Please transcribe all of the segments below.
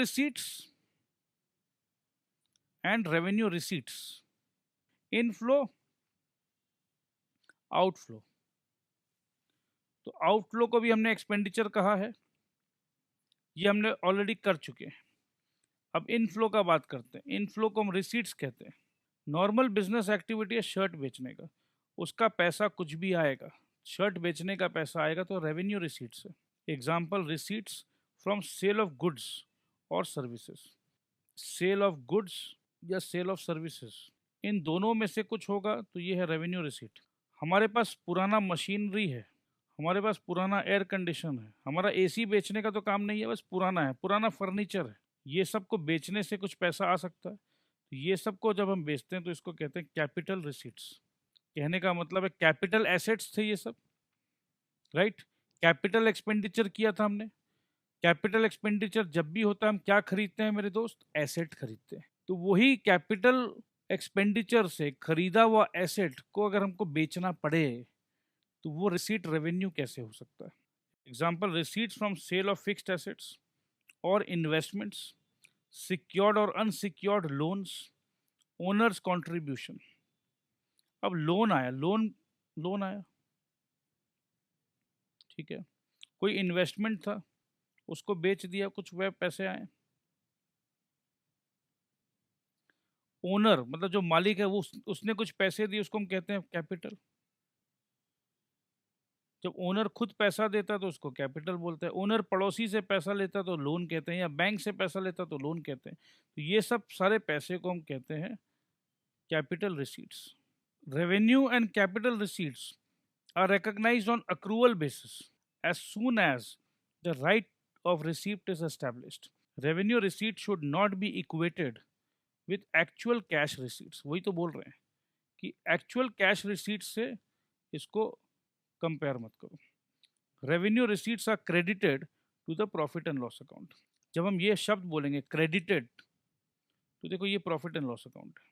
receipts and revenue receipts, inflow outflow। तो outflow को भी हमने एक्सपेंडिचर कहा है, ये हमने ऑलरेडी कर चुके हैं। अब इनफ्लो का बात करते हैं। इनफ्लो को हम रिसीट्स कहते हैं। नॉर्मल बिजनेस एक्टिविटी है शर्ट बेचने का, उसका पैसा कुछ भी आएगा, शर्ट बेचने का पैसा आएगा तो रेवेन्यू रिसीट्स है। Example receipts from sale of goods और सर्विसेज। सेल ऑफ गुड्स या सेल ऑफ सर्विसेज, इन दोनों में से कुछ होगा तो ये है रेवेन्यू रिसीट। हमारे पास पुराना मशीनरी है, हमारे पास पुराना एयर कंडीशन है, हमारा एसी बेचने का तो काम नहीं है, बस पुराना है, पुराना फर्नीचर है, ये सब को बेचने से कुछ पैसा आ सकता है। तो ये सब को जब हम बेचते हैं तो इसको कहते हैं कैपिटल रिसीट्स। कहने का मतलब है कैपिटल एसेट्स थे ये सब, राइट। कैपिटल एक्सपेंडिचर किया था हमने। कैपिटल एक्सपेंडिचर जब भी होता है हम क्या खरीदते हैं मेरे दोस्त? एसेट खरीदते हैं। तो वही कैपिटल एक्सपेंडिचर से खरीदा हुआ एसेट को अगर हमको बेचना पड़े तो वो रिसीट रेवेन्यू कैसे हो सकता है? Example receipts from sale of fixed assets और इन्वेस्टमेंट्स, सिक्योर्ड और अनसिक्योर्ड लोन्स, ओनर्स कॉन्ट्रीब्यूशन। अब लोन आया, लोन आया, ठीक है। कोई इन्वेस्टमेंट था, उसको बेच दिया, कुछ वह पैसे आए। ओनर मतलब जो मालिक है वो उसने कुछ पैसे दिए, उसको हम कहते हैं कैपिटल। जब ओनर खुद पैसा देता तो उसको कैपिटल बोलते हैं। ओनर पड़ोसी से पैसा लेता तो लोन कहते हैं, या बैंक से पैसा लेता तो लोन कहते हैं। तो ये सब सारे पैसे को हम कहते हैं capital receipts. Revenue and capital receipts are recognized on accrual basis as soon as the right of receipt is established. Revenue receipt should not be equated with actual cash receipts। वही तो बोल रहे हैं कि actual cash receipts से इसको compare मत करो। Revenue receipts are credited to the profit and loss account. जब हम ये शब्द बोलेंगे क्रेडिटेड, तो देखो ये प्रॉफिट एंड लॉस अकाउंट है,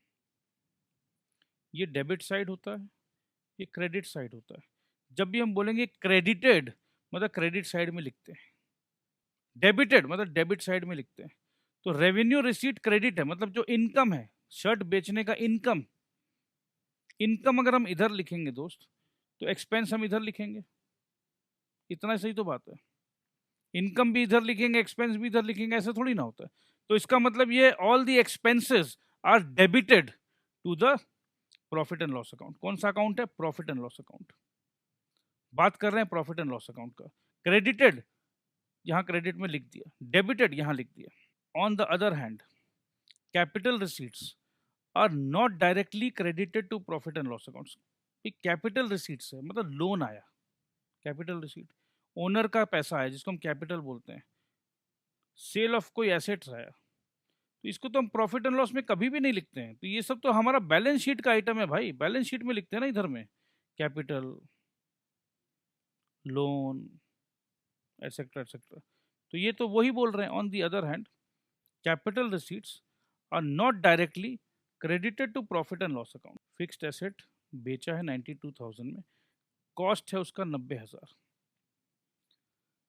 ये डेबिट साइड होता है, ये क्रेडिट साइड होता है। जब भी हम बोलेंगे क्रेडिटेड मतलब क्रेडिट साइड में लिखते हैं, डेबिटेड मतलब डेबिट साइड में लिखते हैं। तो रेवेन्यू रिसीट क्रेडिट है, मतलब जो इनकम है, शर्ट बेचने का इनकम, इनकम अगर हम इधर लिखेंगे दोस्त तो एक्सपेंस हम इधर लिखेंगे। इतना सही तो बात है। इनकम भी इधर लिखेंगे, एक्सपेंस भी इधर लिखेंगे, ऐसा थोड़ी ना होता है। तो इसका मतलब ये all the expenses are debited to the profit and loss account. कौन सा अकाउंट है? Profit and loss account. बात कर रहे हैं प्रॉफिट एंड लॉस अकाउंट का। क्रेडिटेड यहां क्रेडिट में लिख दिया, डेबिटेड यहां लिख दिया। On the other hand capital receipts are not directly credited to profit and loss accounts. Capital receipts है मतलब लोन आया, कैपिटल रिसीट, ओनर का पैसा आया जिसको हम कैपिटल बोलते हैं, सेल ऑफ कोई एसेट्स आया, तो इसको तो हम प्रॉफिट एंड लॉस में कभी भी नहीं लिखते हैं। तो ये सब तो हमारा बैलेंस शीट का आइटम है भाई, बैलेंस शीट में लिखते हैं ना इधर में, कैपिटल, लोन, एटसेट्रा एटसेट्रा। तो ये तो वही बोल रहे हैं। On the other hand capital receipts are not directly credited to profit and loss account. Fixed asset बेचा है 92,000 में, कॉस्ट है उसका 90,000।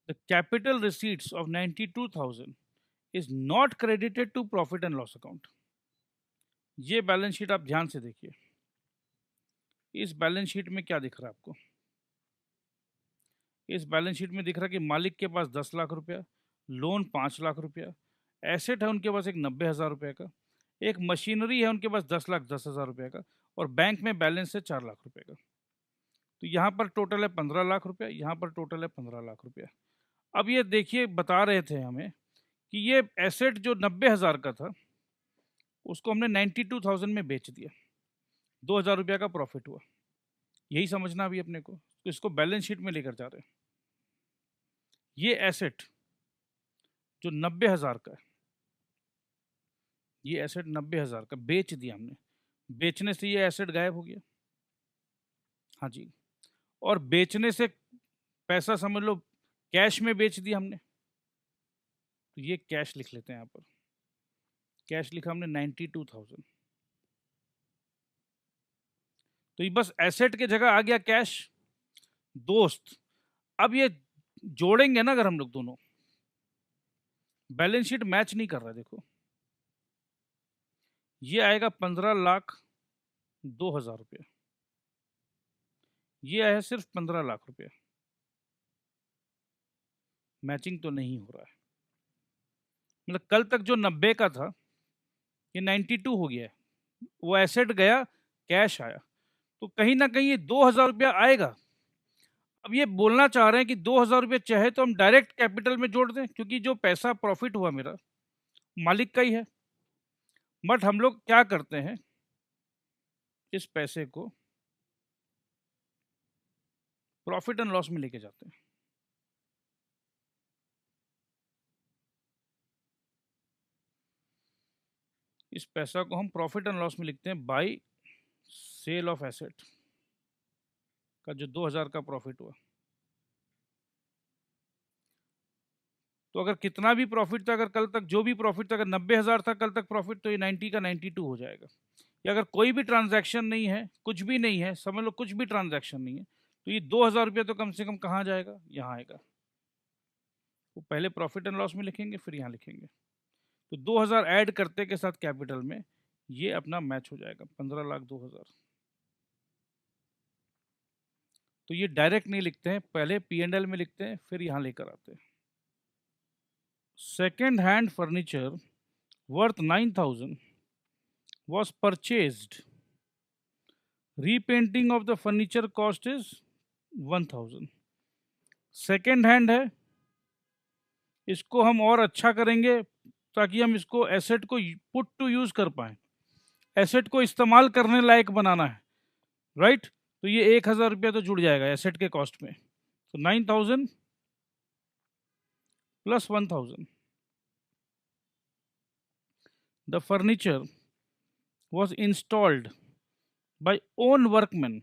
The capital receipts of 92,000 is not credited to profit and loss account. ये बैलेंस शीट आप ध्यान से देखिए। इस बैलेंस शीट में क्या दिख रहा है आपको? इस बैलेंस शीट में दिख रहा है कि मालिक के पास 10 लाख रुपया, लोन 5 लाख रुपया, एसेट है उनके पास एक 90,000 रुपये का, एक मशीनरी है उनके पास 10,10,000 रुपये का, और बैंक में बैलेंस है 4 लाख रुपये का। तो यहाँ पर टोटल है 15 लाख रुपया, यहाँ पर टोटल है 15 लाख रुपया। अब ये देखिए, बता रहे थे हमें कि ये एसेट जो 90,000 का था उसको हमने 92,000 में बेच दिया, 2,000 रुपया का प्रॉफिट हुआ। यही समझना अभी अपने को। तो इसको बैलेंस शीट में लेकर जा रहे हैं। ये एसेट जो 90,000 का है, ये एसेट 90,000 का बेच दिया हमने, बेचने से ये एसेट गायब हो गया। हाँ जी, और बेचने से पैसा समझ लो कैश में बेच दिया हमने, तो ये कैश लिख लेते हैं यहाँ पर। कैश लिखा हमने 92,000, तो ये बस एसेट के जगह आ गया कैश। दोस्त अब ये जोड़ेंगे ना अगर हम लोग दोनों, बैलेंस शीट मैच नहीं कर रहा है। देखो ये आएगा 15,02,000 रुपये, ये आया सिर्फ 15 लाख रुपये, मैचिंग तो नहीं हो रहा है। मतलब कल तक जो 90 का था ये 92 हो गया है, वो एसेट गया, कैश आया, तो कहीं ना कहीं ये 2,000 रुपया आएगा। अब ये बोलना चाह रहे हैं कि 2,000 रुपये चाहे तो हम डायरेक्ट कैपिटल में जोड़ दें, क्योंकि जो पैसा प्रॉफिट हुआ मेरा मालिक का ही है। बट हम लोग क्या करते हैं, इस पैसे को प्रॉफिट एंड लॉस में लेके जाते हैं। इस पैसा को हम प्रॉफिट एंड लॉस में लिखते हैं बाय सेल ऑफ एसेट का जो 2,000 का प्रॉफिट हुआ। तो अगर कितना भी प्रॉफिट था, अगर कल तक जो भी प्रॉफिट था, अगर 90,000 था कल तक प्रॉफिट, तो ये 90 का 92 हो जाएगा। या अगर कोई भी ट्रांजैक्शन नहीं है, कुछ भी नहीं है, समझ लो कुछ भी ट्रांजैक्शन नहीं है, तो ये 2,000 रुपये तो कम से कम कहाँ जाएगा, यहाँ आएगा। वो पहले प्रॉफिट एंड लॉस में लिखेंगे, फिर यहाँ लिखेंगे। तो 2,000 ऐड करते के साथ कैपिटल में ये अपना मैच हो जाएगा 15,02,000। तो ये डायरेक्ट नहीं लिखते हैं, पहले P&L में लिखते हैं, फिर यहाँ लेकर आते हैं। Second hand furniture worth 9,000 was purchased. Repainting of the furniture cost is 1,000. Second hand है, इसको हम और अच्छा करेंगे ताकि हम इसको एसेट को पुट टू यूज कर पाए, एसेट को इस्तेमाल करने लायक बनाना है, राइट। तो ये 1,000 रुपया तो जुड़ जाएगा एसेट के कॉस्ट में। तो 9,000 plus 1,000। The furniture was installed by own workmen,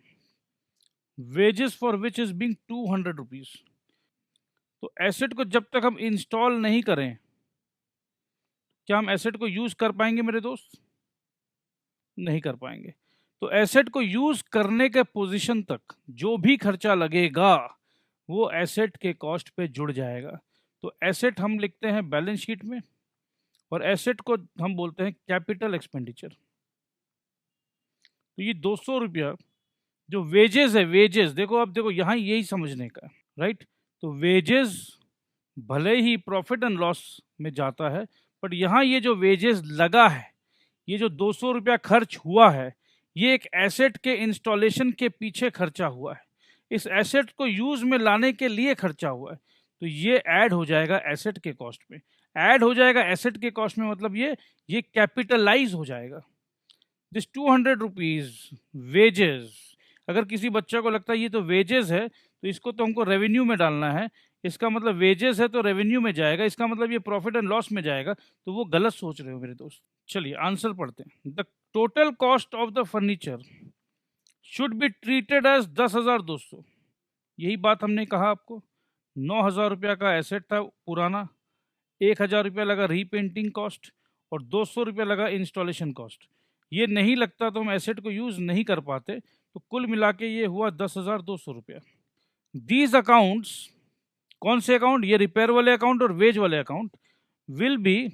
wages for which is being 200 rupees। तो एसेट को जब तक हम इंस्टॉल नहीं करें, क्या हम एसेट को यूज कर पाएंगे मेरे दोस्त? नहीं कर पाएंगे। तो एसेट को यूज करने के पोजीशन तक जो भी खर्चा लगेगा वो एसेट के कॉस्ट पे जुड़ जाएगा। तो एसेट हम लिखते हैं बैलेंस शीट में, और एसेट को हम बोलते हैं कैपिटल एक्सपेंडिचर। तो ये 200 रुपया जो वेजेस है, वेजेस देखो, अब देखो यहाँ यही समझने का, राइट। तो वेजेस भले ही प्रॉफिट एंड लॉस में जाता है, बट यहाँ ये जो वेजेस लगा है, ये जो 200 रुपया खर्च हुआ है, ये एक एसेट के इंस्टॉलेशन के पीछे खर्चा हुआ है, इस एसेट को यूज में लाने के लिए खर्चा हुआ है। तो ये ऐड हो जाएगा एसेट के कॉस्ट में, ऐड हो जाएगा एसेट के कॉस्ट में, मतलब ये कैपिटलाइज हो जाएगा। दिस 200 रुपीज वेजेस, अगर किसी बच्चे को लगता है ये तो वेजेस है तो इसको तो हमको रेवेन्यू में डालना है, इसका मतलब वेजेस है तो रेवेन्यू में जाएगा, इसका मतलब ये प्रॉफिट एंड लॉस में जाएगा, तो वो गलत सोच रहे हो मेरे दोस्त। चलिए आंसर पढ़ते हैं। The total cost of the furniture should be treated as 10,200। यही बात हमने कहा आपको। 9,000 रुपया का एसेट था पुराना, 1,000 रुपया लगा रीपेंटिंग कॉस्ट, और 200 रुपया लगा इंस्टॉलेशन कॉस्ट। ये नहीं लगता तो हम एसेट को यूज नहीं कर पाते, तो कुल मिला के ये हुआ 10,200 रुपया। दीज अकाउंट्स, कौन से अकाउंट? ये रिपेयर वाले अकाउंट और वेज वाले account will be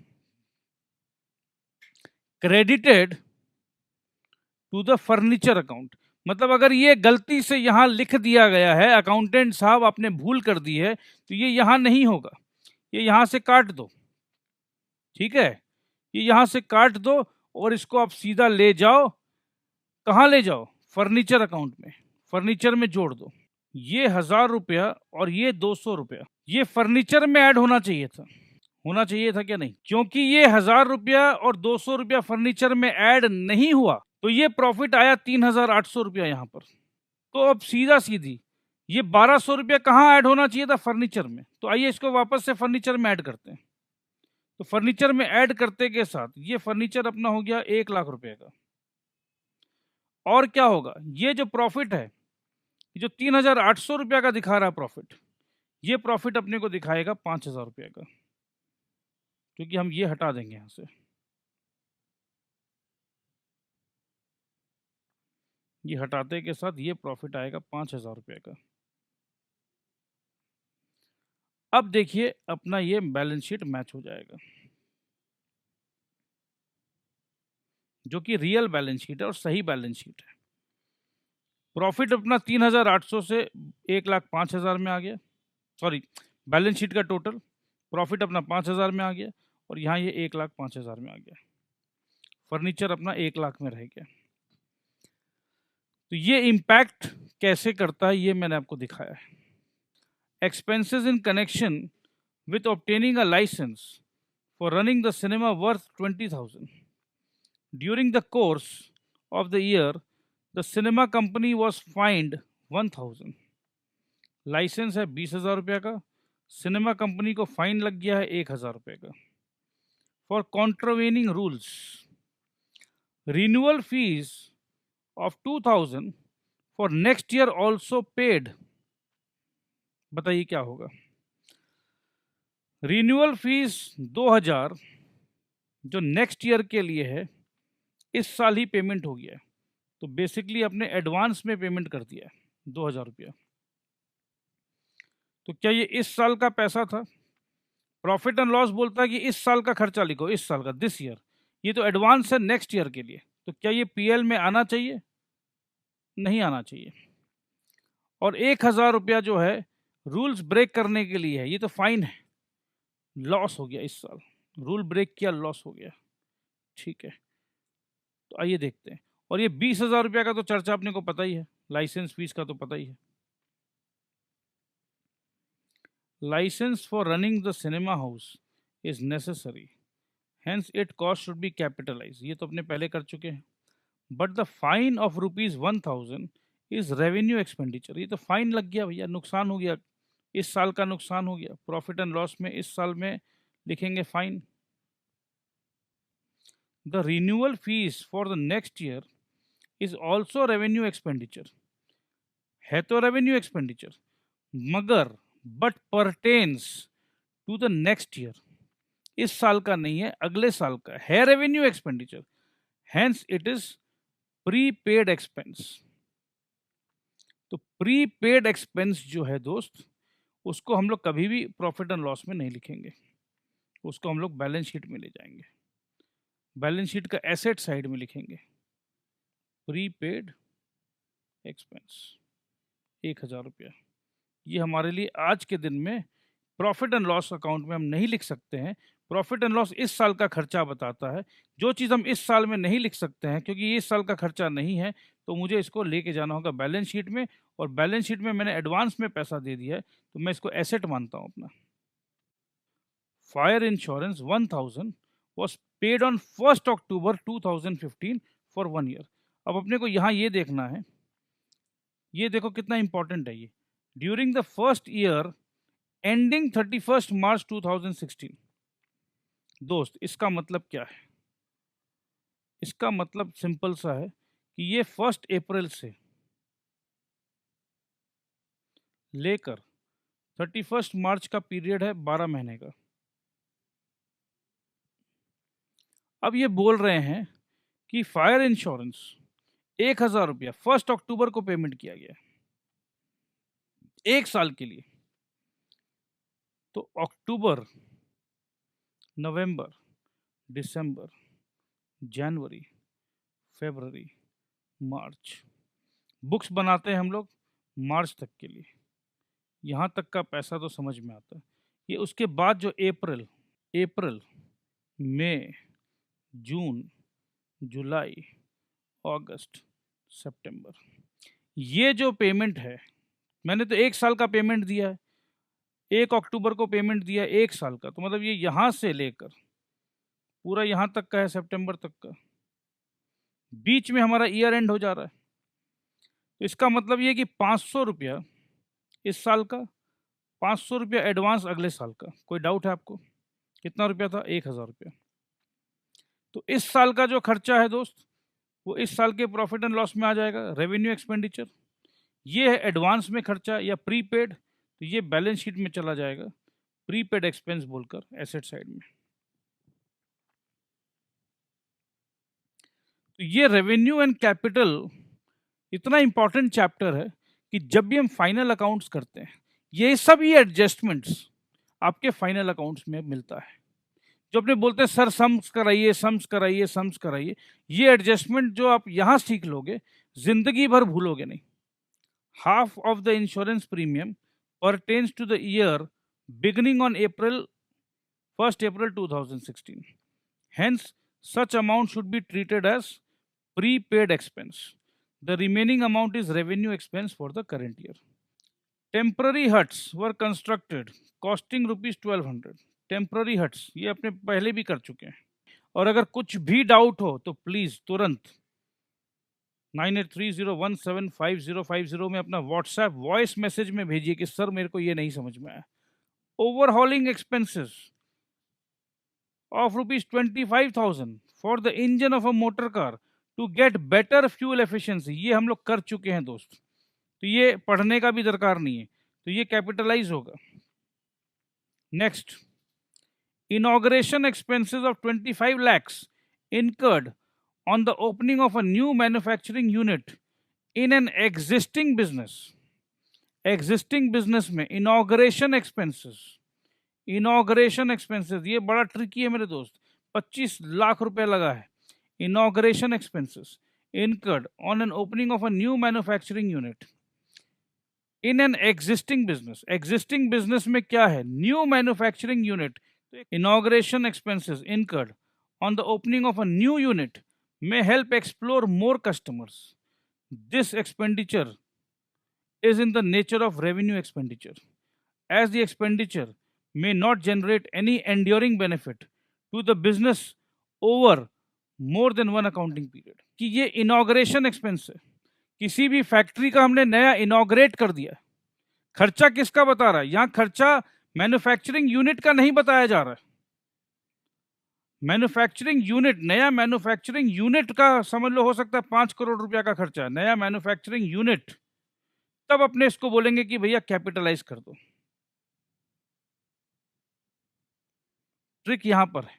credited to the furniture account. मतलब अगर ये गलती से यहां लिख दिया गया है, अकाउंटेंट साहब आपने भूल कर दी है, तो ये यहां नहीं होगा, ये यहां से काट दो, ठीक है, ये यहां से काट दो और इसको आप सीधा ले जाओ, कहां ले जाओ? फर्नीचर अकाउंट में, फर्नीचर में जोड़ दो। ये 1,000 रुपया और ये 200 रुपया, ये फर्नीचर में ऐड होना चाहिए था, होना चाहिए था क्या नहीं? क्योंकि ये 1,000 रुपया और 200 रुपया फर्नीचर में ऐड नहीं हुआ, तो ये प्रॉफिट आया 3,800 रुपया यहाँ पर। तो अब सीधा सीधी ये 1,200 रुपया कहाँ ऐड होना चाहिए था? फर्नीचर में। तो आइए इसको वापस से फर्नीचर में ऐड करते हैं। तो फर्नीचर में ऐड करते के साथ ये फर्नीचर अपना हो गया 1,00,000 रुपये का। और क्या होगा? ये जो प्रॉफिट है, जो 3,800 रुपया का दिखा रहा है प्रॉफिट, ये प्रॉफिट अपने को दिखाएगा 5,000 रुपये का, क्योंकि हम ये हटा देंगे यहां से। ये हटाते के साथ ये प्रॉफिट आएगा 5,000 रुपये का। अब देखिए अपना ये बैलेंस शीट मैच हो जाएगा, जो कि रियल बैलेंस शीट है और सही बैलेंस शीट है। प्रॉफिट अपना 3,800 से 1,05,000 में आ गया, सॉरी बैलेंस शीट का टोटल प्रॉफिट अपना 5,000 में आ गया और यहाँ ये 1,05,000 में आ गया। फर्नीचर अपना 1 लाख में रह गया। तो ये इम्पैक्ट कैसे करता है ये मैंने आपको दिखाया है। Expenses in connection with obtaining a licence for running the cinema worth 20,000 during the course of the year the cinema company was fined 1,000। Licence है 20,000 रुपये का, सिनेमा कंपनी को फाइन लग गया है 1,000 रुपये का for contravening rules. Renewal fees of 2,000 for next year also paid. बताइए क्या होगा। रिन्यूअल फीस 2,000 जो नेक्स्ट ईयर के लिए है इस साल ही पेमेंट हो गया है, तो बेसिकली अपने एडवांस में पेमेंट कर दिया है 2,000 रुपया। तो क्या ये इस साल का पैसा था? प्रॉफिट एंड लॉस बोलता है कि इस साल का खर्चा लिखो, इस साल का, दिस ईयर। ये तो एडवांस है नेक्स्ट ईयर के लिए, तो क्या ये पीएल में आना चाहिए? नहीं आना चाहिए। और 1,000 रुपया जो है रूल्स ब्रेक करने के लिए है, ये तो फाइन है, लॉस हो गया इस साल, रूल ब्रेक किया, लॉस हो गया। ठीक है, तो आइए देखते हैं। और ये 20,000 रुपया का तो चर्चा अपने को पता ही है, लाइसेंस फीस का तो पता ही है। Licence for running the cinema house is necessary, hence it cost should be capitalise, ये तो अपने पहले कर चुके हैं। But the fine of ₹1,000 is revenue expenditure, ये तो फाइन लग गया भैया, नुकसान हो गया, इस साल का नुकसान हो गया। प्रॉफिट एंड लॉस में इस साल में लिखेंगे fine. The renewal fees for the next year is also revenue expenditure, है तो रेवेन्यू एक्सपेंडिचर मगर but pertains to the next year, इस साल का नहीं है, अगले साल का है revenue expenditure, hence it is prepaid expense. तो प्रीपेड एक्सपेंस जो है दोस्त, उसको हम लोग कभी भी प्रॉफिट एंड लॉस में नहीं लिखेंगे, उसको हम लोग बैलेंस शीट में ले जाएंगे, बैलेंस शीट का एसेट साइड में लिखेंगे, प्रीपेड एक्सपेंस 1,000 रुपया। ये हमारे लिए आज के दिन में प्रॉफिट एंड लॉस अकाउंट में हम नहीं लिख सकते हैं। प्रॉफिट एंड लॉस इस साल का खर्चा बताता है, जो चीज़ हम इस साल में नहीं लिख सकते हैं क्योंकि ये इस साल का खर्चा नहीं है, तो मुझे इसको लेके जाना होगा बैलेंस शीट में, और बैलेंस शीट में मैंने एडवांस में पैसा दे दिया है तो मैं इसको एसेट मानता हूँ अपना। Fire insurance 1,000 was paid on 1 October 2015 for 1 year. अब अपने को यहाँ ये देखना है, ये देखो कितना इंपॉर्टेंट है ये, during the first year ending 31 मार्च 2016। दोस्त इसका मतलब क्या है? इसका मतलब सिंपल सा है कि ये 1 अप्रैल से लेकर 31 मार्च का पीरियड है 12 महीने का। अब ये बोल रहे हैं कि फायर इंश्योरेंस 1,000 रुपया 1 अक्टूबर को पेमेंट किया गया 1 साल के लिए, तो अक्टूबर, नवंबर, दिसंबर, जनवरी, फरवरी, मार्च, बुक्स बनाते हैं हम लोग मार्च तक के लिए, यहाँ तक का पैसा तो समझ में आता है। ये उसके बाद जो अप्रैल, मई, जून, जुलाई, अगस्त, सितंबर, ये जो पेमेंट है, मैंने तो 1 साल का पेमेंट दिया है, 1 अक्टूबर को पेमेंट दिया 1 साल का, तो मतलब ये यहाँ से लेकर पूरा यहाँ तक का है, सितंबर तक का, बीच में हमारा ईयर एंड हो जा रहा है। तो इसका मतलब ये कि 500 रुपया इस साल का, 500 रुपया एडवांस अगले साल का। कोई डाउट है आपको? कितना रुपया था? 1,000 रुपया। तो इस साल का जो खर्चा है दोस्त, वो इस साल के प्रॉफिट एंड लॉस में आ जाएगा, रेवेन्यू एक्सपेंडिचर। ये है एडवांस में खर्चा या प्रीपेड, तो ये बैलेंस शीट में चला जाएगा प्रीपेड एक्सपेंस बोलकर एसेट साइड में। तो ये रेवेन्यू एंड कैपिटल इतना इंपॉर्टेंट चैप्टर है कि जब भी हम फाइनल अकाउंट्स करते हैं, ये सब ही एडजस्टमेंट्स आपके फाइनल अकाउंट्स में मिलता है। जो अपने बोलते हैं सर सम्स कराइए, सम्स कराइए, सम्स कराइए, ये एडजस्टमेंट जो आप यहाँ सीख लोगे, जिंदगी भर भूलोगे नहीं। Half of the insurance premium pertains to the year beginning on April 2016. Hence, such amount should be treated as prepaid expense. The remaining amount is revenue expense for the current year. Temporary huts were constructed costing rupees 1200. Temporary huts ये अपने पहले भी कर चुके हैं। और अगर कुछ भी डाउट हो तो प्लीज तुरंत 9830175050 में अपना व्हाट्सएप वॉइस मैसेज में भेजिए कि सर मेरे को ये नहीं समझ में आया। Overhauling expenses of rupees 25,000 for the engine of a motor car to get better fuel efficiency, ये हम लोग कर चुके हैं दोस्त, तो ये पढ़ने का भी दरकार नहीं है, तो ये कैपिटलाइज होगा। Next, inauguration expenses of 25 lakhs incurred on the opening of a new manufacturing unit in an existing business. Existing business में इनॉग्रेशन एक्सपेंसेस, इनॉग्रेशन एक्सपेंसेस ये बड़ा ट्रिकी है मेरे दोस्त, 25 लाख रुपए लगा है। Inauguration expenses incurred on an opening of a new manufacturing unit in an existing business. Existing business में क्या है? New manufacturing unit. Inauguration expenses incurred on the opening of a new unit may help explore more customers. This expenditure is in the nature of revenue expenditure, as the expenditure may not generate any enduring benefit to the business over more than one accounting period. कि ये inauguration expense है, किसी भी factory का हमने नया inaugurate कर दिया। खर्चा किसका बता रहा है? यहाँ खर्चा मैन्युफैक्चरिंग यूनिट का नहीं बताया जा रहा है। मैन्युफैक्चरिंग यूनिट, नया मैन्युफैक्चरिंग यूनिट का समझ लो हो सकता है 5 करोड़ रुपया का खर्चा है, नया मैन्युफैक्चरिंग यूनिट। तब अपने इसको बोलेंगे कि भैया कैपिटलाइज कर दो। ट्रिक यहां पर है,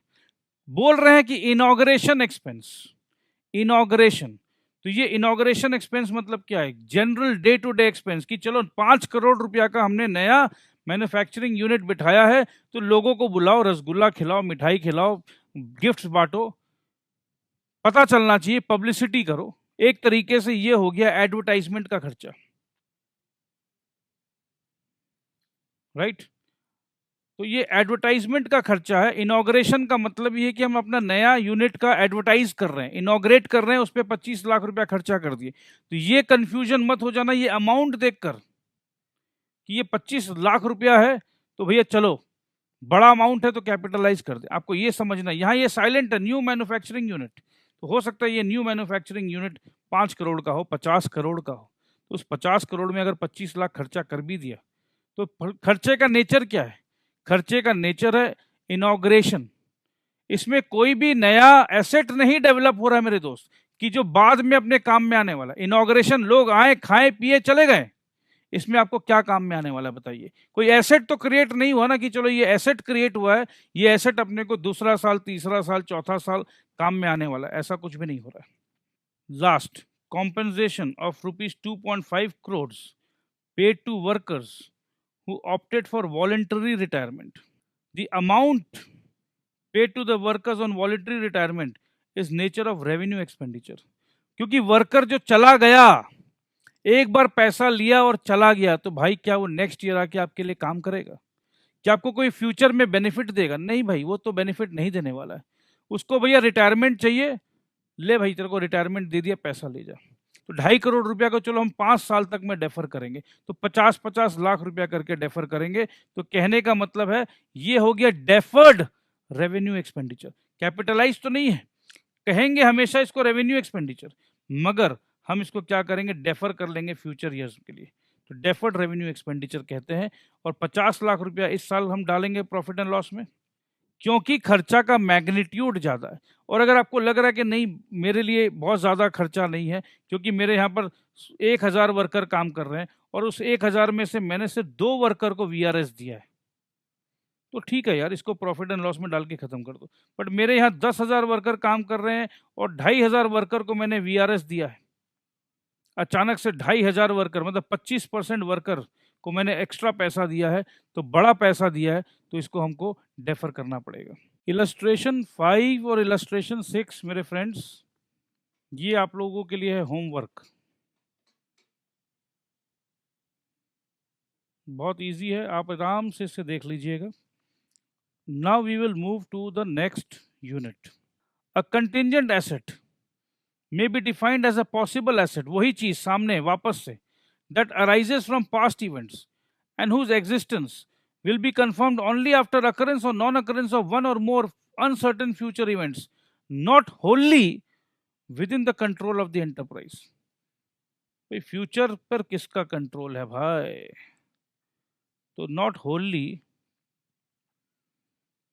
बोल रहे हैं कि इनॉग्रेशन एक्सपेंस, इनॉग्रेशन, तो ये इनॉग्रेशन एक्सपेंस मतलब क्या है? General day to day expense, कि चलो 5 करोड़ रुपया का हमने नया मैन्युफैक्चरिंग यूनिट बिठाया है, तो लोगों को बुलाओ, रसगुल्ला खिलाओ, मिठाई खिलाओ, गिफ्ट्स बांटो, पता चलना चाहिए, पब्लिसिटी करो। एक तरीके से ये हो गया एडवर्टाइजमेंट का खर्चा, राइट? तो ये एडवर्टाइजमेंट का खर्चा है। इनॉग्रेशन का मतलब ये कि हम अपना नया यूनिट का एडवर्टाइज कर रहे हैं, इनॉग्रेट कर रहे हैं, उस पर 25 लाख रुपया खर्चा कर दिए। तो ये कंफ्यूजन मत हो जाना ये अमाउंट देखकर कि ये 25 लाख रुपया है तो भैया चलो बड़ा अमाउंट है तो कैपिटलाइज कर दे। आपको ये समझना, यहाँ ये साइलेंट है, न्यू मैन्युफैक्चरिंग यूनिट। तो हो सकता है ये न्यू मैन्युफैक्चरिंग यूनिट 5 करोड़ का हो, 50 करोड़ का हो, तो उस 50 करोड़ में अगर 25 लाख खर्चा कर भी दिया तो खर्चे का नेचर क्या है? खर्चे का नेचर है इनॉग्रेशन। इसमें कोई भी नया एसेट नहीं डेवलप हो रहा है मेरे दोस्त, कि जो बाद में अपने काम में आने वाला। इनॉग्रेशन लोग आए, खाए पिए चले गए, इसमें आपको क्या काम में आने वाला बताइए? कोई एसेट तो क्रिएट नहीं हुआ ना कि चलो ये एसेट क्रिएट हुआ है, ये एसेट अपने को दूसरा साल, तीसरा साल, चौथा साल काम में आने वाला, ऐसा कुछ भी नहीं हो रहा है। Last, compensation of ₹2.5 crore paid to workers who opted for voluntary retirement. The amount paid to the workers on voluntary retirement is nature of revenue expenditure. क्योंकि वर्कर जो चला गया, एक बार पैसा लिया और चला गया, तो भाई क्या वो नेक्स्ट ईयर आके आपके लिए काम करेगा? क्या आपको कोई फ्यूचर में बेनिफिट देगा? नहीं भाई, वो तो बेनिफिट नहीं देने वाला है। उसको भैया रिटायरमेंट चाहिए, ले भाई तेरे को रिटायरमेंट दे दिया, पैसा ले जा। तो 2.5 करोड़ रुपया को चलो हम 5 साल तक में डेफर करेंगे, तो 50-50 लाख रुपया करके डेफर करेंगे। तो कहने का मतलब है ये हो गया डेफर्ड रेवेन्यू एक्सपेंडिचर। कैपिटलाइज तो नहीं है, कहेंगे हमेशा इसको रेवेन्यू एक्सपेंडिचर, मगर हम इसको क्या करेंगे? डेफर कर लेंगे फ्यूचर ईयर्स के लिए, तो डेफर्ड रेवेन्यू एक्सपेंडिचर कहते हैं। और 50 लाख रुपया इस साल हम डालेंगे प्रॉफिट एंड लॉस में, क्योंकि खर्चा का मैग्नीट्यूड ज़्यादा है। और अगर आपको लग रहा है कि नहीं मेरे लिए बहुत ज़्यादा खर्चा नहीं है, क्योंकि मेरे यहाँ पर 1000 वर्कर काम कर रहे हैं और उस 1000 में से मैंने सिर्फ 2 वर्कर को VRS दिया है, तो ठीक है यार, इसको प्रॉफिट एंड लॉस में डाल के खत्म कर दो। बट मेरे यहाँ 10,000 वर्कर काम कर रहे हैं और 2500 वर्कर को मैंने VRS दिया है। अचानक से 2500 वर्कर मतलब 25% वर्कर को मैंने एक्स्ट्रा पैसा दिया है, तो बड़ा पैसा दिया है, तो इसको हमको डेफर करना पड़ेगा। इलस्ट्रेशन 5 और इलस्ट्रेशन 6 मेरे फ्रेंड्स, ये आप लोगों के लिए है होमवर्क। बहुत इजी है, आप आराम से इसे देख लीजिएगा। Now we will move to the next unit. A contingent asset may be defined as a possible asset, वही चीज सामने वापस से, that arises from past events and whose existence will be confirmed only after occurrence or non-occurrence of one or more uncertain future events, not wholly within the control of the enterprise। भाई future पर किसका control है भाई? तो not wholly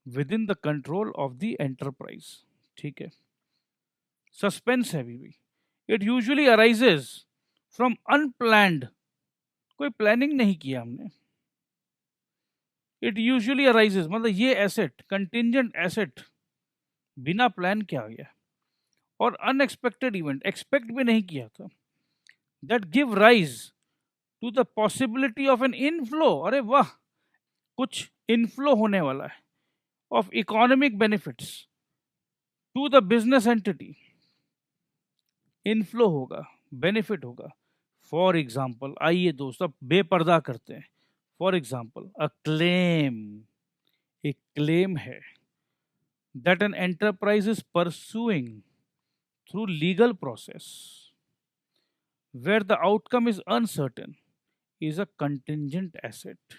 within the control of the enterprise, ठीक है। Suspense है अभी भी। It usually arises from unplanned, कोई प्लानिंग नहीं किया हमने। इट यूजुअली अराइजेज मतलब ये एसेट, कंटिंजेंट एसेट, बिना प्लान के आ गया, और अनएक्सपेक्टेड इवेंट, एक्सपेक्ट भी नहीं किया था, that give rise to the possibility of an inflow, अरे वाह, कुछ इनफ्लो होने वाला है, of economic benefits to the business entity, inflow होगा, बेनिफिट होगा। फॉर एग्जाम्पल, आइए दोस्त अब बेपर्दा करते हैं। फॉर एग्जाम्पल अ क्लेम, एक क्लेम है that an enterprise is pursuing through legal process where the outcome is uncertain is a contingent asset.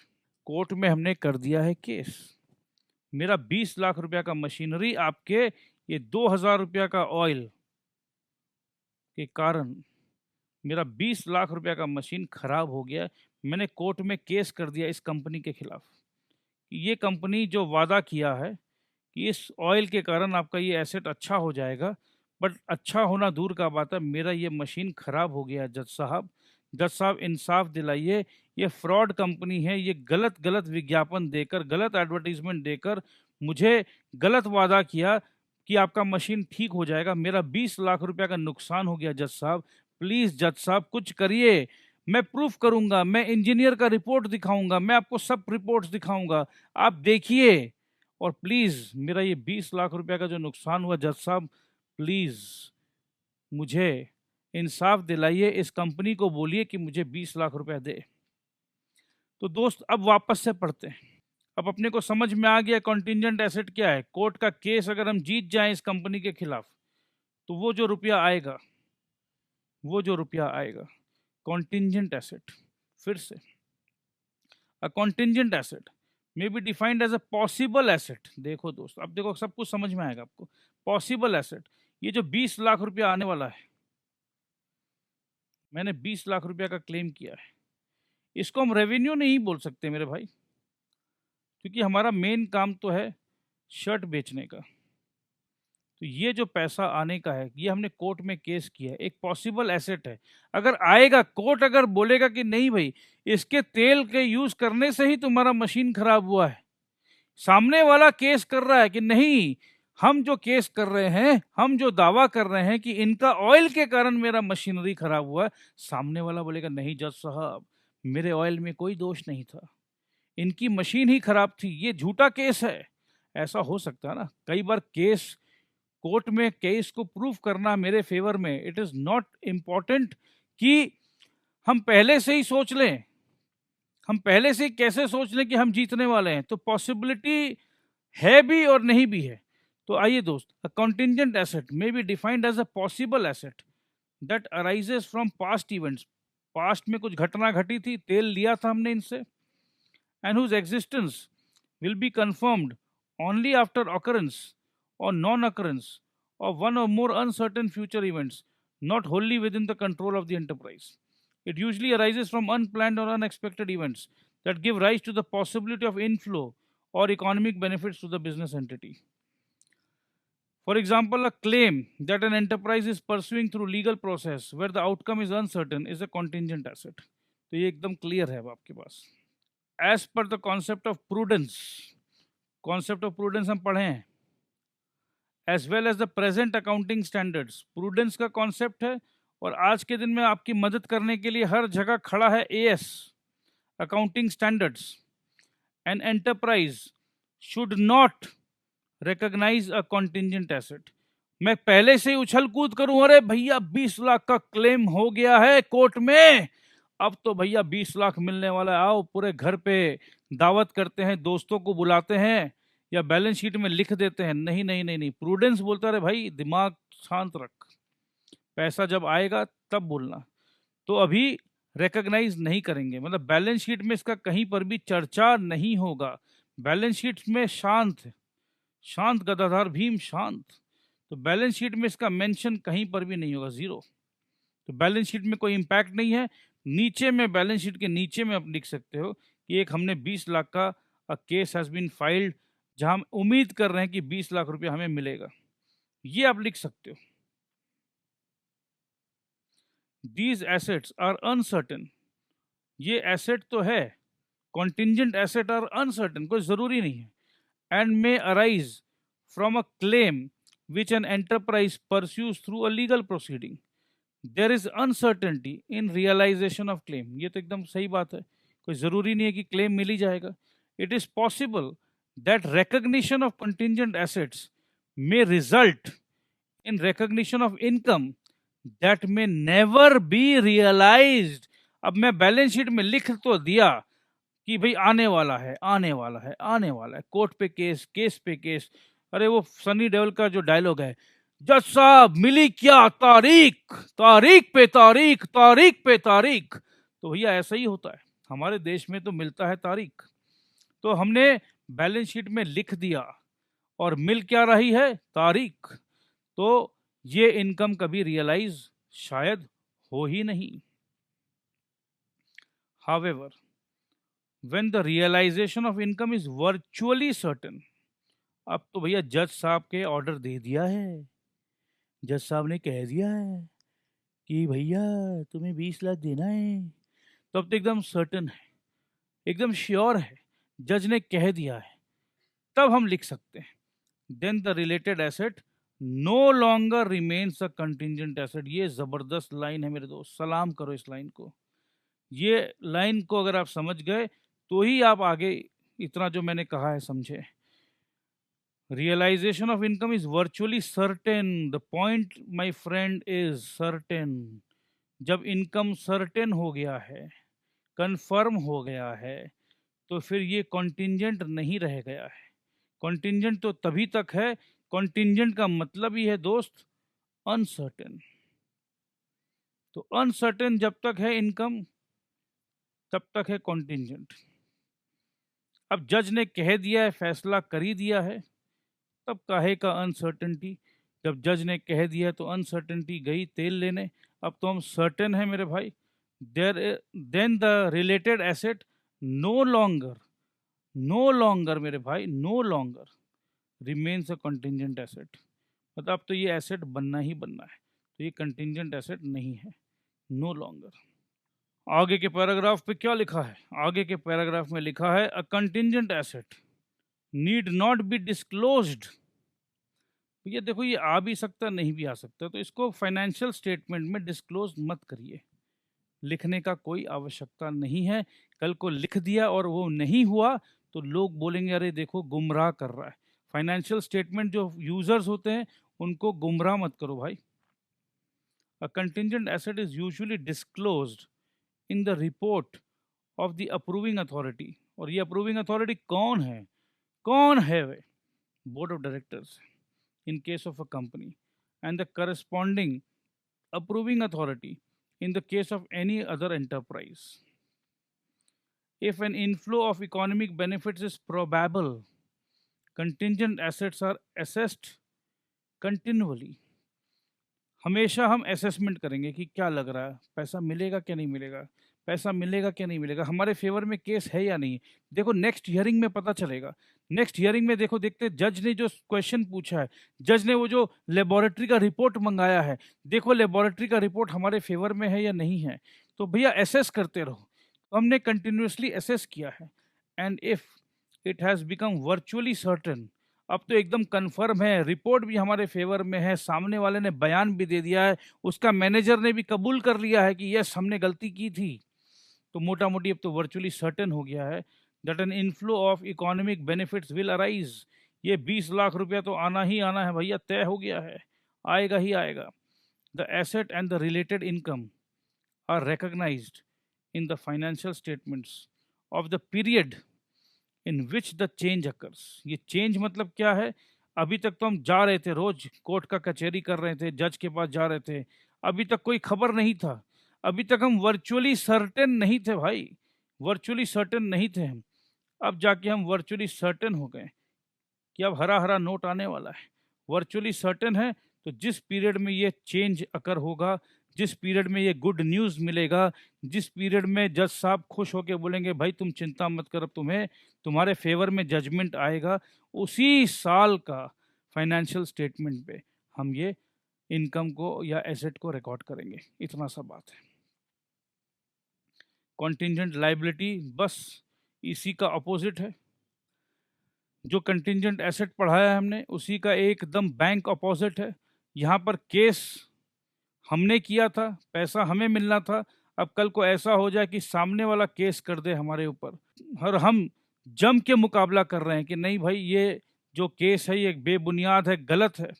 Court में हमने कर दिया है केस, मेरा 20 लाख रुपया का मशीनरी आपके ये 2000 रुपया का ऑयल के कारण मेरा 20 लाख रुपया का मशीन खराब हो गया। मैंने कोर्ट में केस कर दिया इस कंपनी के खिलाफ कि ये कंपनी जो वादा किया है कि इस ऑयल के कारण आपका ये एसेट अच्छा हो जाएगा, बट अच्छा होना दूर का बात है, मेरा ये मशीन खराब हो गया। जज साहब, जज साहब इंसाफ दिलाइए, ये फ्रॉड कंपनी है, ये गलत गलत विज्ञापन देकर, गलत एडवर्टीजमेंट देकर मुझे गलत वादा किया कि आपका मशीन ठीक हो जाएगा। मेरा 20 लाख रुपया का नुकसान हो गया। जज साहब प्लीज, जज साहब कुछ करिए, मैं प्रूफ करूंगा, मैं इंजीनियर का रिपोर्ट दिखाऊंगा, मैं आपको सब रिपोर्ट्स दिखाऊंगा, आप देखिए, और प्लीज मेरा ये 20 लाख रुपया का जो नुकसान हुआ, जज साहब प्लीज मुझे इंसाफ दिलाइए, इस कंपनी को बोलिए कि मुझे 20 लाख रुपया दे। तो दोस्त अब वापस से पढ़ते हैं। अब अपने को समझ में आ गया कॉन्टिंजेंट एसेट क्या है। कोर्ट का केस अगर हम जीत जाएं इस कंपनी के खिलाफ, तो वो जो रुपया आएगा, वो जो रुपया आएगा कॉन्टिंजेंट एसेट, फिर से a contingent asset may be defined as a possible asset. देखो दोस्त, अब देखो सब कुछ समझ में आएगा आपको। पॉसिबल एसेट, ये जो 20 लाख रुपया आने वाला है, मैंने 20 लाख रुपया का क्लेम किया है, इसको हम रेवेन्यू नहीं बोल सकते मेरे भाई, क्योंकि हमारा मेन काम तो है शर्ट बेचने का। तो ये जो पैसा आने का है, ये हमने कोर्ट में केस किया है, एक पॉसिबल एसेट है। अगर आएगा, कोर्ट अगर बोलेगा कि नहीं भाई, इसके तेल के यूज करने से ही तुम्हारा मशीन खराब हुआ है, सामने वाला केस कर रहा है कि नहीं, हम जो केस कर रहे हैं, हम जो दावा कर रहे हैं कि इनका ऑयल के कारण मेरा मशीनरी खराब हुआ है, सामने वाला बोलेगा नहीं जज साहब, मेरे ऑयल में कोई दोष नहीं था, इनकी मशीन ही खराब थी, ये झूठा केस है। ऐसा हो सकता है ना, कई बार केस कोर्ट में केस को प्रूफ करना मेरे फेवर में, इट इज नॉट इम्पॉर्टेंट कि हम पहले से ही सोच लें, हम पहले से कैसे सोच लें कि हम जीतने वाले हैं, तो पॉसिबिलिटी है भी और नहीं भी है। तो आइए दोस्त, a contingent asset may be defined as a possible asset that arises from past events, past में कुछ घटना घटी थी, तेल लिया था हमने इनसे, and whose existence will be confirmed only after occurrence or non-occurrence of one or more uncertain future events not wholly within the control of the enterprise. It usually arises from unplanned or unexpected events that give rise to the possibility of inflow or economic benefits to the business entity. For example, a claim that an enterprise is pursuing through legal process where the outcome is uncertain is a contingent asset. तो ये एकदम clear है अब आपके पास। As per the concept of prudence, concept of prudence हम पढ़े हैं, as well as the present accounting standards. Prudence का कॉन्सेप्ट है, और आज के दिन में आपकी मदद करने के लिए हर जगह खड़ा है as, accounting standards, an enterprise should not recognize a contingent asset. मैं पहले से ही उछल कूद करूं, अरे भैया 20 लाख का क्लेम हो गया है कोर्ट में, अब तो भैया 20 लाख मिलने वाला है, आओ पूरे घर पे दावत करते हैं, दोस्तों को बुलाते हैं या बैलेंस शीट में लिख देते हैं। नहीं नहीं नहीं नहीं, प्रूडेंस बोलता है भाई दिमाग शांत रख, पैसा जब आएगा तब बोलना। तो अभी रिकॉग्नाइज नहीं करेंगे, मतलब बैलेंस शीट में इसका कहीं पर भी चर्चा नहीं होगा। बैलेंस शीट में शांत शांत गदाधार भीम शांत, तो बैलेंस शीट में इसका मेंशन कहीं पर भी नहीं होगा, जीरो। तो बैलेंस शीट में कोई इम्पैक्ट नहीं है। नीचे में बैलेंस शीट के नीचे में आप लिख सकते हो कि एक हमने 20 लाख का केस हैज बीन फाइल्ड, जहां हम उम्मीद कर रहे हैं कि 20 लाख रुपया हमें मिलेगा, ये आप लिख सकते हो। दीज एसेट्स आर अनसर्टेन, ये एसेट तो है, कॉन्टिंजेंट एसेट आर अनसर्टेन, कोई जरूरी नहीं है, and may arise from a claim which an enterprise pursues through a legal proceeding. There is uncertainty in realization of claim. ये तो एकदम सही बात है, कोई ज़रूरी नहीं है कि क्लेम मिल ही जाएगा। It is possible that recognition of contingent assets may result in recognition of income that may never be realized. अब मैं बैलेंस शीट में लिख तो दिया कि भाई आने वाला है आने वाला है आने वाला है, कोर्ट पे केस, केस पे केस। अरे वो सनी देओल का जो डायलॉग है, जज साहब मिली क्या तारीख, तारीख पे तारीख, तारीख पे तारीख, तो भैया ऐसा ही होता है हमारे देश में, तो मिलता है तारीख। तो हमने बैलेंस शीट में लिख दिया और मिल क्या रही है, तारीख, तो ये इनकम कभी रियलाइज शायद हो ही नहीं। However, when the realization of income is virtually certain, अब तो भैया जज साहब के ऑर्डर दे दिया है, जज साहब ने कह दिया है कि भैया तुम्हें 20 लाख देना है, तो अब तो एकदम सर्टन है, एकदम श्योर है, जज ने कह दिया है, तब हम लिख सकते हैं then the related asset no longer remains a contingent asset. ये जबरदस्त लाइन है मेरे दोस्त, सलाम करो इस लाइन को। ये लाइन को अगर आप समझ गए तो ही आप आगे इतना जो मैंने कहा है समझे। Realisation of income is virtually certain, the point my friend is certain. जब इनकम सर्टेन हो गया है, कंफर्म हो गया है, तो फिर ये कॉन्टिंजेंट नहीं रह गया है। कॉन्टिंजेंट तो तभी तक है, कॉन्टिंजेंट का मतलब ही है दोस्त अनसर्टेन। तो अनसर्टेन जब तक है इनकम, तब तक है कॉन्टिंजेंट। अब जज ने कह दिया है, फैसला कर ही दिया है, तब काहे का अनसर्टेनिटी। जब जज ने कह दिया तो अनसर्टेनिटी गई तेल लेने, अब तो हम सर्टेन है मेरे भाई। Then the related asset no longer मेरे भाई, no longer remains a contingent asset. मतलब अब तो ये एसेट बनना ही बनना है, तो ये कंटिंजेंट एसेट नहीं है, नो लॉन्गर। आगे के पैराग्राफ पे क्या लिखा है, आगे के पैराग्राफ में लिखा है a contingent asset need not be disclosed. ये देखो, ये आ भी सकता नहीं भी आ सकता, तो इसको फाइनेंशियल स्टेटमेंट में डिस्क्लोज मत करिए, लिखने का कोई आवश्यकता नहीं है। कल को लिख दिया और वो नहीं हुआ तो लोग बोलेंगे अरे देखो गुमराह कर रहा है। फाइनेंशियल स्टेटमेंट जो यूजर्स होते हैं उनको गुमराह मत करो भाई। A contingent asset is usually disclosed in the report of the approving authority. और ये अप्रूविंग अथॉरिटी कौन है, कौन है वे, board of directors in case of a company, and the corresponding approving authority in the case of any other enterprise. If an inflow of economic benefits is probable, contingent assets are assessed continually. हमेशा हम assessment करेंगे कि क्या लग रहा है, पैसा मिलेगा क्या नहीं मिलेगा, पैसा मिलेगा क्या नहीं मिलेगा, हमारे फेवर में केस है या नहीं। देखो नेक्स्ट हियरिंग में पता चलेगा, नेक्स्ट हियरिंग में देखो, देखते जज ने जो क्वेश्चन पूछा है, जज ने वो जो लेबोरेटरी का रिपोर्ट मंगाया है, देखो लेबोरेटरी का रिपोर्ट हमारे फेवर में है या नहीं है। तो भैया एसेस करते रहो। तो हमने कंटिन्यूसली एसेस किया है, and if it has become virtually certain, अब तो एकदम कंफर्म है, रिपोर्ट भी हमारे फेवर में है, सामने वाले ने बयान भी दे दिया है, उसका मैनेजर ने भी कबूल कर लिया है कि यस हमने गलती की थी, तो मोटा मोटी अब तो वर्चुअली सर्टेन हो गया है that an inflow of economic benefits will arise. ये 20 लाख रुपया तो आना ही आना है भैया, तय हो गया है, आएगा ही आएगा। The asset and the related income are recognised in the financial statements of the period in which the change occurs। ये चेंज मतलब क्या है? अभी तक तो हम जा रहे थे, रोज कोर्ट का कचहरी कर रहे थे, जज के पास जा रहे थे, अभी तक कोई खबर नहीं था, अभी तक हम वर्चुअली सर्टेन नहीं थे भाई, वर्चुअली सर्टेन नहीं थे हम। अब जाके हम वर्चुअली सर्टेन हो गए कि अब हरा हरा नोट आने वाला है। वर्चुअली सर्टेन है तो जिस पीरियड में ये चेंज अकर होगा, जिस पीरियड में ये गुड न्यूज़ मिलेगा, जिस पीरियड में जज साहब खुश होकर बोलेंगे भाई तुम चिंता मत कर, अब तुम्हें तुम्हारे फेवर में जजमेंट आएगा, उसी साल का फाइनेंशियल स्टेटमेंट पे हम ये इनकम को या एसेट को रिकॉर्ड करेंगे। इतना सा बात है। कॉन्टिंजेंट लाइबिलिटी बस इसी का अपोजिट है। जो कंटिंजेंट एसेट पढ़ाया है हमने उसी का एकदम बैंक अपोजिट है। यहाँ पर केस हमने किया था, पैसा हमें मिलना था, अब कल को ऐसा हो जाए कि सामने वाला केस कर दे हमारे ऊपर और हम जम के मुकाबला कर रहे हैं कि नहीं भाई ये जो केस है ये बेबुनियाद है, गलत है,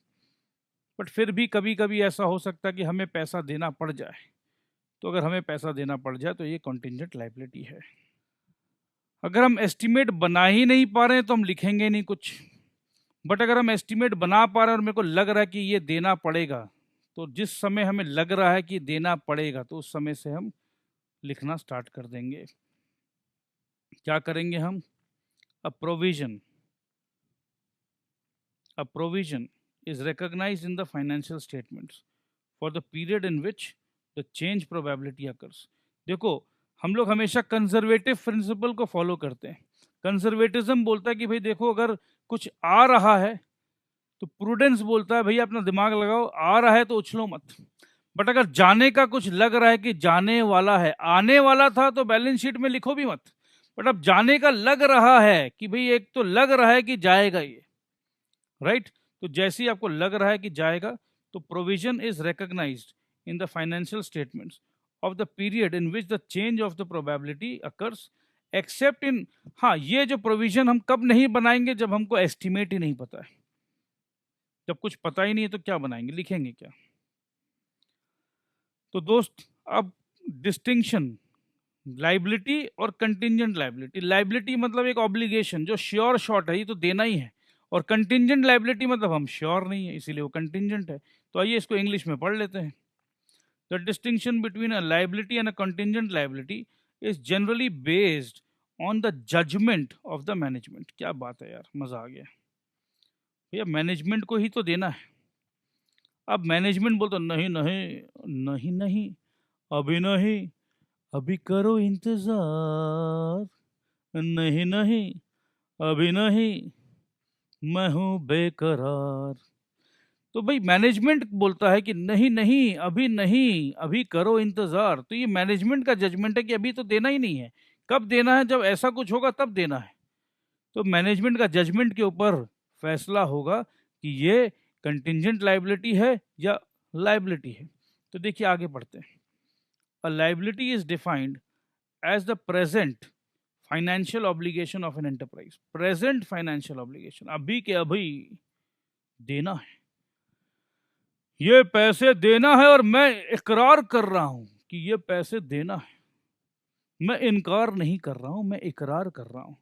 बट फिर भी कभी कभी ऐसा हो सकता है कि हमें पैसा देना पड़ जाए। तो अगर हमें पैसा देना पड़ जाए तो ये कॉन्टिंजेंट लायबिलिटी है। अगर हम एस्टिमेट बना ही नहीं पा रहे हैं तो हम लिखेंगे नहीं कुछ, बट अगर हम एस्टिमेट बना पा रहे हैं और मेरे को लग रहा है कि ये देना पड़ेगा, तो जिस समय हमें लग रहा है कि देना पड़ेगा तो उस समय से हम लिखना स्टार्ट कर देंगे। क्या करेंगे हम? A provision is recognized in the financial statements for the period in which the change probability occurs। देखो हम लोग हमेशा कंजर्वेटिव प्रिंसिपल को फॉलो करते हैं। कंजर्वेटिज्म बोलता है कि भाई देखो अगर कुछ आ रहा है तो प्रूडेंस बोलता है भैया अपना दिमाग लगाओ, आ रहा है तो उछलो मत। बट अगर जाने का कुछ लग रहा है कि जाने वाला है, आने वाला था तो बैलेंस शीट में लिखो भी मत, बट अब जाने का लग रहा है कि भाई एक तो लग रहा है कि जाएगा ये, राइट? तो जैसे ही आपको लग रहा है कि जाएगा तो provision is recognised in the financial statements of the period in which the change of the probability occurs except in. हाँ, ये जो प्रोविजन हम कब नहीं बनाएंगे? जब हमको एस्टिमेट ही नहीं पता है। जब कुछ पता ही नहीं है तो क्या बनाएंगे, लिखेंगे क्या? तो दोस्त अब डिस्टिंक्शन लाइबिलिटी और कंटिंजेंट लाइबिलिटी। लाइबिलिटी मतलब एक ऑब्लिगेशन जो श्योर शॉर्ट है, ये तो देना ही है, और कंटिंजेंट लाइबिलिटी मतलब हम श्योर नहीं है इसीलिए वो कंटिंजेंट है। तो आइए इसको इंग्लिश में पढ़ लेते हैं। The distinction between a liability and a contingent liability is generally based on the judgement of the management. क्या बात है यार, मजा आ गया भैया, मैनेजमेंट को ही तो देना है। अब मैनेजमेंट बोलता नहीं नहीं नहीं नहीं, अभी नहीं, अभी करो इंतजार, नहीं नहीं अभी नहीं, मैं हूं बेकरार। तो भाई मैनेजमेंट बोलता है कि नहीं नहीं अभी नहीं, अभी करो इंतजार। तो ये मैनेजमेंट का जजमेंट है कि अभी तो देना ही नहीं है। कब देना है? जब ऐसा कुछ होगा तब देना है। तो मैनेजमेंट का जजमेंट के ऊपर फैसला होगा कि ये कंटिंजेंट लाइबिलिटी है या लाइबिलिटी है। तो देखिए आगे पढ़ते हैं। A liability is defined as the present financial obligation of an enterprise. Present financial obligation, अभी के अभी देना है, ये पैसे देना है और मैं इकरार कर रहा हूं कि ये पैसे देना है। मैं इनकार नहीं कर रहा हूं, मैं इकरार कर रहा हूं।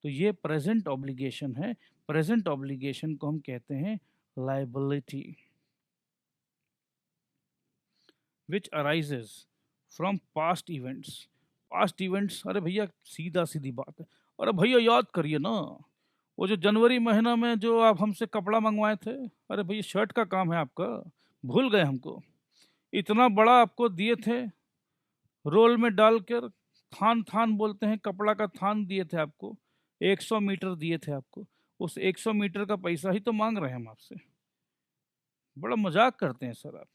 तो ये प्रेजेंट ऑब्लिगेशन है। प्रेजेंट ऑब्लिगेशन को हम कहते हैं liability, which arises from past events. Past events, अरे भैया सीधा सीधी बात है। अरे भैया याद करिए ना, वो जो जनवरी महीना में जो आप हमसे कपड़ा मंगवाए थे, अरे भैया शर्ट का काम है आपका, भूल गए हमको? इतना बड़ा आपको दिए थे, रोल में डालकर, थान थान बोलते हैं, कपड़ा का थान दिए थे आपको, 100 मीटर दिए थे आपको। उस 100 मीटर का पैसा ही तो मांग रहे हैं हम आपसे। बड़ा मजाक करते हैं सर आप।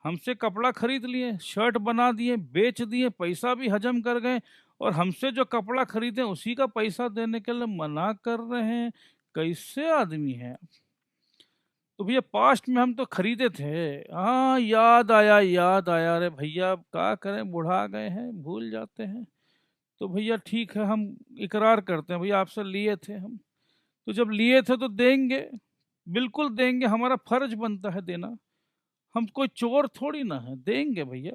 हमसे कपड़ा खरीद लिए, शर्ट बना दिए, बेच दिए, पैसा भी हजम कर गए, और हमसे जो कपड़ा खरीदे उसी का पैसा देने के लिए मना कर रहे हैं। कैसे आदमी हैं आप? तो भैया पास्ट में हम तो खरीदे थे। हाँ याद आया, याद आया। अरे भैया क्या करें, बुढ़ा गए हैं, भूल जाते हैं। तो भैया ठीक है, हम इकरार करते हैं भैया आपसे लिए थे हम, तो जब लिए थे तो देंगे, बिल्कुल देंगे, हमारा फर्ज बनता है देना, हम कोई चोर थोड़ी ना है, देंगे भैया।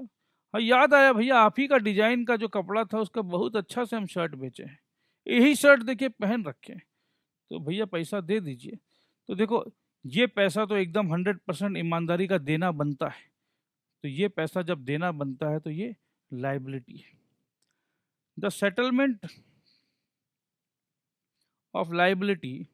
हाँ याद आया भैया, आप ही का डिजाइन का जो कपड़ा था उसका बहुत अच्छा से हम शर्ट बेचे हैं, यही शर्ट देखिए पहन रखे हैं, तो भैया पैसा दे दीजिए। तो देखो ये पैसा तो एकदम 100% ईमानदारी का देना बनता है, तो ये पैसा जब देना बनता है तो ये लाइबिलिटी है। The settlement of liability,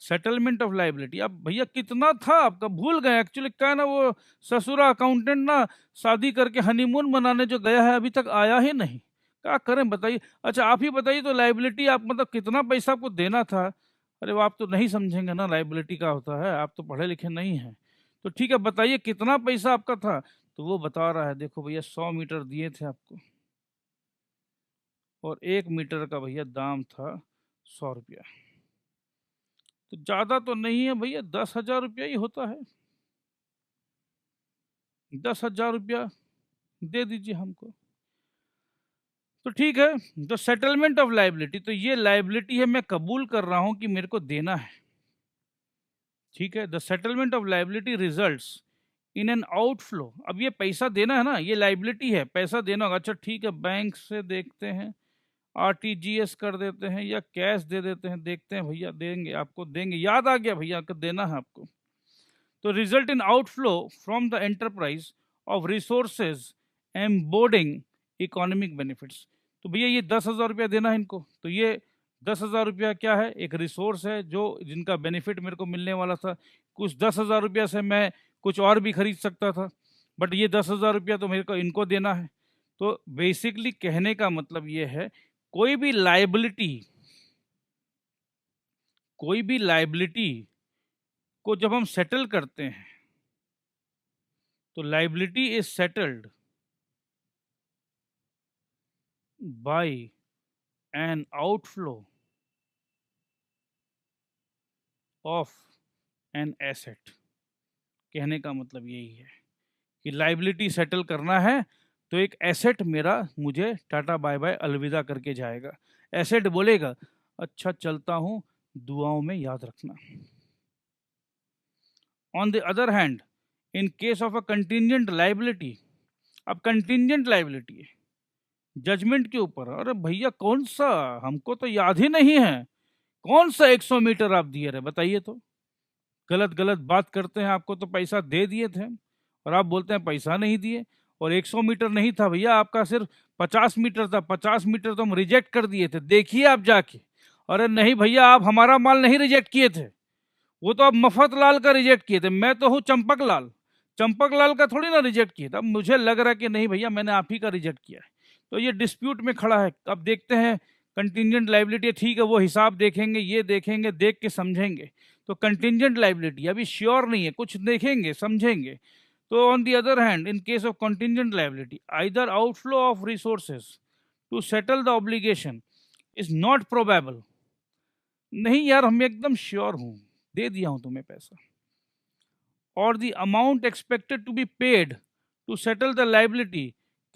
settlement of liability, अब भैया कितना था आपका भूल गए, एक्चुअली क्या है ना, वो ससुरा अकाउंटेंट ना शादी करके हनीमून मनाने जो गया है अभी तक आया ही नहीं, क्या करें बताइए। अच्छा आप ही बताइए, तो लाइबिलिटी आप मतलब कितना पैसा आपको देना था। अरे वो आप तो नहीं समझेंगे ना लाइबिलिटी का होता है, आप तो पढ़े लिखे नहीं हैं, तो ठीक है बताइए कितना पैसा आपका था। तो वो बता रहा है, देखो भैया 100 मीटर दिए थे आपको, और 1 मीटर का भैया दाम था 100 रुपया, तो ज्यादा तो नहीं है भैया, 10,000 रुपया ही होता है, 10,000 रुपया दे दीजिए हमको। तो ठीक है, द सेटलमेंट ऑफ लाइबिलिटी, तो ये लाइबिलिटी है, मैं कबूल कर रहा हूं कि मेरे को देना है, ठीक है। The settlement of liability results in an outflow, अब ये पैसा देना है ना, ये लाइबिलिटी है, पैसा देना होगा। अच्छा ठीक है, बैंक से देखते हैं, आरटीजीएस कर देते हैं या कैश दे देते हैं, देखते हैं भैया, देंगे आपको, देंगे, याद आ गया भैया आपको देना है आपको। तो result in outflow from the enterprise of resources embodying economic benefits, तो भैया ये 10,000 रुपया देना है इनको, तो ये 10,000 रुपया क्या है, एक रिसोर्स है जो जिनका बेनिफिट मेरे को मिलने वाला था, कुछ 10,000 रुपया से मैं कुछ और भी खरीद सकता था, बट ये 10,000 रुपया तो मेरे को इनको देना है। तो बेसिकली कहने का मतलब ये है, कोई भी लाइबिलिटी, कोई भी लाइबिलिटी को जब हम सेटल करते हैं, तो liability is settled bye an outflow of an asset. कहने का मतलब यही है कि लाइबिलिटी सेटल करना है तो एक एसेट मेरा मुझे टाटा बाय बाय अलविदा करके जाएगा, एसेट बोलेगा अच्छा चलता हूं, दुआओं में याद रखना। On the other hand, in case of a contingent liability, अब कंटिंजेंट लाइबिलिटी है जजमेंट के ऊपर, अरे भैया कौन सा, हमको तो याद ही नहीं है, कौन सा 100 मीटर आप दिए रहे बताइए, तो गलत गलत बात करते हैं, आपको तो पैसा दे दिए थे और आप बोलते हैं पैसा नहीं दिए, और 100 मीटर नहीं था भैया आपका, सिर्फ 50 मीटर था, 50 मीटर तो हम रिजेक्ट कर दिए थे, देखिए आप जाके। अरे नहीं भैया, आप हमारा माल नहीं रिजेक्ट किए थे, वो तो आप मफत लाल का रिजेक्ट किए थे, मैं तो हूँ चंपक लाल, चंपक लाल का थोड़ी ना रिजेक्ट किया था। मुझे लग रहा है कि नहीं भैया मैंने आप ही का रिजेक्ट किया है, तो ये डिस्प्यूट में खड़ा है। अब देखते हैं कंटिंजेंट लाइबिलिटी, ठीक है वो हिसाब देखेंगे, ये देखेंगे, देख के समझेंगे। तो कंटिंजेंट लाइबिलिटी अभी श्योर नहीं है, कुछ देखेंगे समझेंगे। तो on the other hand, in case of contingent liability, either outflow of resources to settle the obligation is not probable, नहीं यार हम एकदम श्योर हूं, दे दिया हूं तुम्हें पैसा, or the amount expected to be paid to settle the liability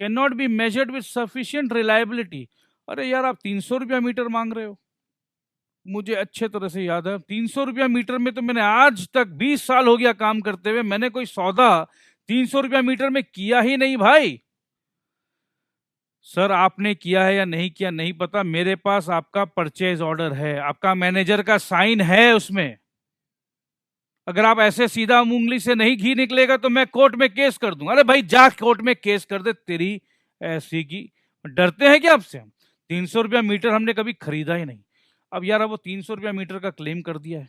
cannot be measured with sufficient reliability। अरे यार आप 300 रुपया मीटर मांग रहे हो, मुझे अच्छे तरह से याद है 300 रुपया मीटर में तो मैंने आज तक 20 साल हो गया काम करते हुए, मैंने कोई सौदा 300 रुपया मीटर में किया ही नहीं भाई। सर आपने किया है या नहीं किया नहीं पता, मेरे पास आपका परचेज ऑर्डर है, आपका मैनेजर का साइन है उसमें, अगर आप ऐसे सीधा उंगली से नहीं घी निकलेगा तो मैं कोर्ट में केस कर दूंगा। अरे भाई जा कोर्ट में केस कर दे तेरी ऐसी की, डरते हैं क्या आपसे हम? 300 रुपया मीटर हमने कभी खरीदा ही नहीं। अब यार अब वो 300 रुपया मीटर का क्लेम कर दिया है,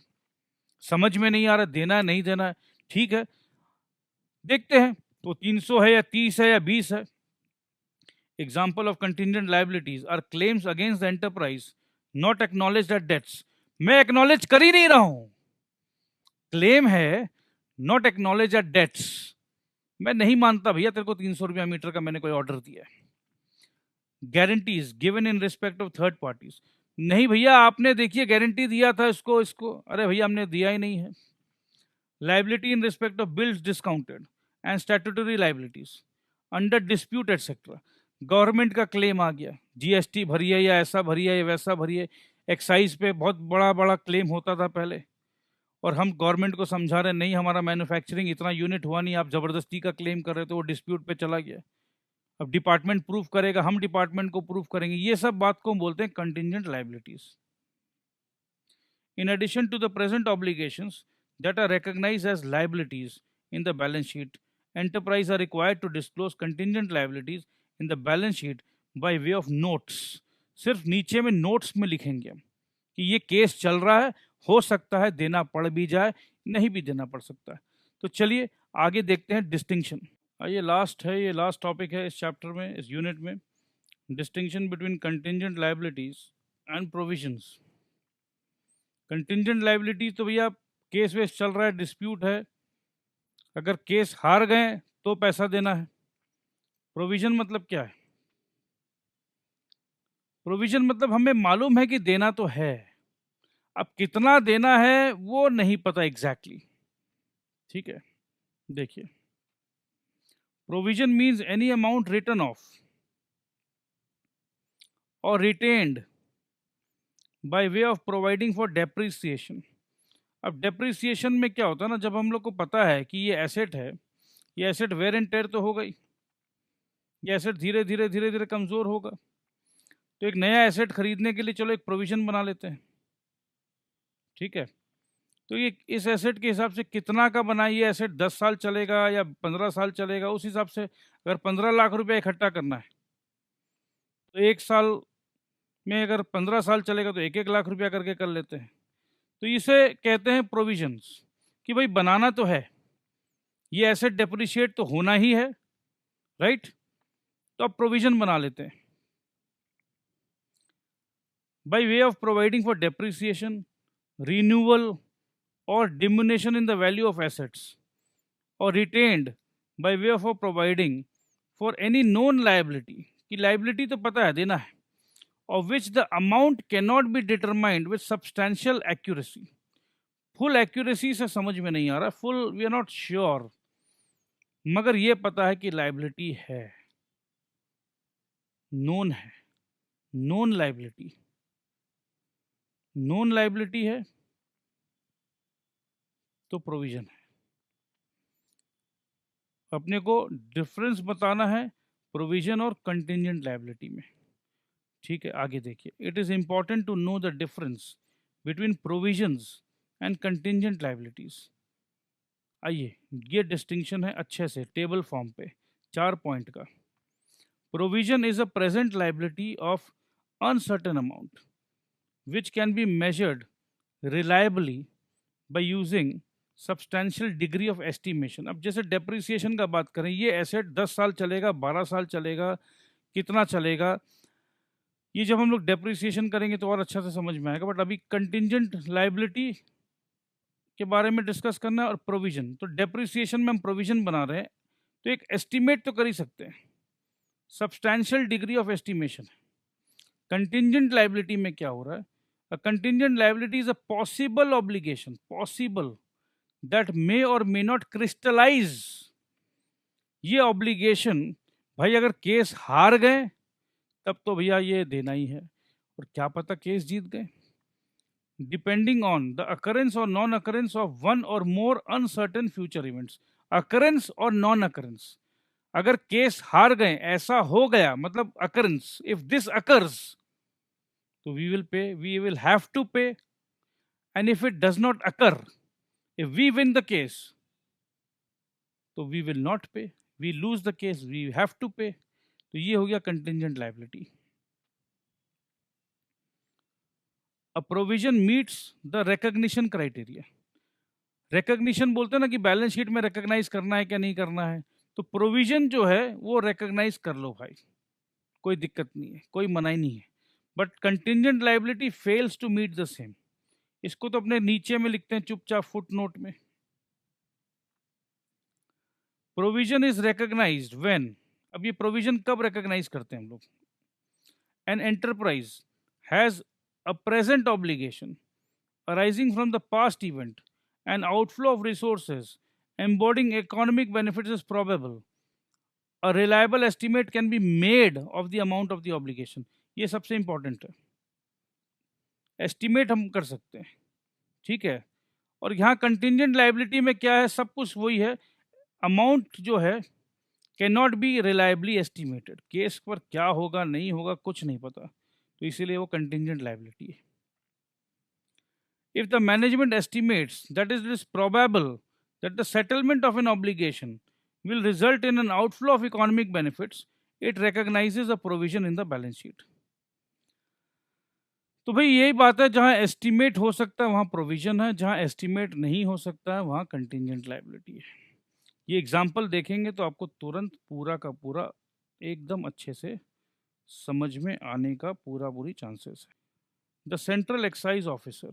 समझ में नहीं आ रहा देना है नहीं देना है, ठीक है देखते हैं तो 300 है या 30 है या 20 है। Example of contingent liabilities are claims against the enterprise not acknowledged at debts, मैं एक्नॉलेज कर ही नहीं रहा हूं, क्लेम है नॉट एक्नॉलेज एट डेट्स, मैं नहीं मानता भैया तेरे को 300 रुपया मीटर का मैंने कोई ऑर्डर दिया है। Guarantees given in respect of third parties, नहीं भैया आपने देखिए गारंटी दिया था इसको इसको, अरे भैया हमने दिया ही नहीं है। Liability in respect of bills discounted and statutory liabilities under dispute etcetera, government का क्लेम आ गया, जीएसटी भरिए या ऐसा भरिए या वैसा भरिए, एक्साइज पे बहुत बड़ा बड़ा क्लेम होता था पहले, और हम गवर्नमेंट को समझा रहे नहीं हमारा मैन्युफैक्चरिंग इतना यूनिट हुआ नहीं, आप ज़बरदस्ती का क्लेम कर रहे हो, तो वो डिस्प्यूट पे चला गया। अब डिपार्टमेंट प्रूफ करेगा, हम डिपार्टमेंट को प्रूफ करेंगे, ये सब बात को हम बोलते हैं contingent liabilities. In addition to the present obligations that are recognized as liabilities in the balance sheet, enterprises are required to disclose contingent liabilities in the balance sheet by way of notes. सिर्फ नीचे में notes में लिखेंगे हम कि ये case चल रहा है, हो सकता है देना पड़ भी जाए, नहीं भी देना पड़ सकता है। तो चलिए आगे देखते हैं डिस्टिंक्शन। ये लास्ट टॉपिक है इस चैप्टर में, इस यूनिट में, distinction between contingent liabilities and provisions. Contingent liability तो भैया केस वेस चल रहा है, डिस्प्यूट है, अगर केस हार गए तो पैसा देना है। प्रोविजन मतलब क्या है? प्रोविजन मतलब हमें मालूम है कि देना तो है, अब कितना देना है वो नहीं पता एग्जैक्टली। ठीक है, देखिए, provision means any amount written off or retained by way of providing for depreciation. अब डेप्रिसिएशन में क्या होता है ना, जब हम लोग को पता है कि ये एसेट है, ये एसेट वेयर एंड टेयर तो हो गई, ये एसेट धीरे धीरे धीरे धीरे कमज़ोर होगा, तो एक नया एसेट खरीदने के लिए चलो एक प्रोविज़न बना लेते हैं। ठीक है, तो ये इस एसेट के हिसाब से कितना का बना, ये एसेट 10 साल चलेगा या 15 साल चलेगा, उस हिसाब से अगर 15 लाख रुपया इकट्ठा करना है तो एक साल में, अगर 15 साल चलेगा तो 1-1 लाख रुपया करके कर लेते हैं। तो इसे कहते हैं प्रोविजंस, कि भाई बनाना तो है, ये एसेट डेप्रिशिएट तो होना ही है, राइट, तो अब प्रोविजन बना लेते हैं। By way of providing for depreciation, renewal or diminution in the value of assets, or retained by way of providing for any known liability, कि लायबिलिटी तो पता है देना है, of which the amount cannot be determined with substantial accuracy. Full accuracy से समझ में नहीं आ रहा, full we are not sure, मगर ये पता है कि लायबिलिटी है, नोन है, नोन लायबिलिटी, नोन लायबिलिटी है तो प्रोविजन है। अपने को डिफरेंस बताना है प्रोविजन और कंटिंजेंट लायबिलिटी में। ठीक है, आगे देखिए, it is important to know the difference between provisions and contingent liabilities. आइए, ये डिस्टिंक्शन है अच्छे से टेबल फॉर्म पे 4 पॉइंट का। Provision is a present liability of uncertain amount which can be measured reliably by using substantial degree of estimation. अब जैसे depreciation का बात करें, ये एसेट 10 साल चलेगा, 12 साल चलेगा, कितना चलेगा, ये जब हम लोग डेप्रिसिएशन करेंगे तो और अच्छा से समझ में आएगा। बट अभी कंटिंजेंट लायबिलिटी के बारे में डिस्कस करना है और प्रोविजन, तो डेप्रिसिएशन में हम प्रोविजन बना रहे हैं तो एक एस्टिमेट तो कर ही सकते हैं, substantial degree of estimation. Contingent liability में क्या हो रहा है, a contingent liability is a possible obligation, possible, that may or may not crystallise. ये ऑब्लिगेशन भाई अगर केस हार गए तब तो भैया ये देना ही है, और क्या पता केस जीत गए, depending on the occurrence or non occurrence of one or more uncertain future events. Occurrence or non occurrence, अगर केस हार गए, ऐसा हो गया, मतलब अकरेंस, इफ दिस अकर्स तो we will pay, we will have to pay, and if it does not occur, if we win the case तो we will not pay, we lose the case, we have to pay. तो ये हो गया contingent liability. A provision meets the recognition criteria. Recognition बोलते हैं ना कि balance sheet में रिकॉग्नाइज करना है क्या नहीं करना है, तो प्रोविजन जो है वो रिकॉग्नाइज कर लो भाई, कोई दिक्कत नहीं है, कोई मनाही नहीं है। But contingent liability fails to meet the same, इसको तो अपने नीचे में लिखते हैं चुपचाप फुट नोट में। प्रोविजन इज रिकॉग्नाइज्ड व्हेन, अब ये प्रोविजन कब रिकॉग्नाइज करते हैं हम लोग, an enterprise has a present obligation arising from the past event, an outflow of resources embodying economic benefits is probable, a reliable estimate can be made of the amount of the obligation. ये सबसे important है, estimate हम कर सकते हैं, ठीक है। और यहाँ कंटिंजेंट लाइबिलिटी में क्या है, सब कुछ वही है, अमाउंट जो है can not be reliably estimated, case पर क्या होगा नहीं होगा कुछ नहीं पता, तो इसीलिए वो कंटिंजेंट लाइबिलिटी है। If the management estimates that it is probable that the settlement of an obligation will result in an outflow of economic benefits, it recognizes a provision in the balance sheet. तो भाई यही बात है, जहां estimate हो सकता है वहां प्रोविजन है, जहां एस्टिमेट नहीं हो सकता है वहां कंटिंजेंट लायबिलिटी है। ये एग्जाम्पल देखेंगे तो आपको तुरंत पूरा का पूरा एकदम अच्छे से समझ में आने का पूरी चांसेस है। The central excise officer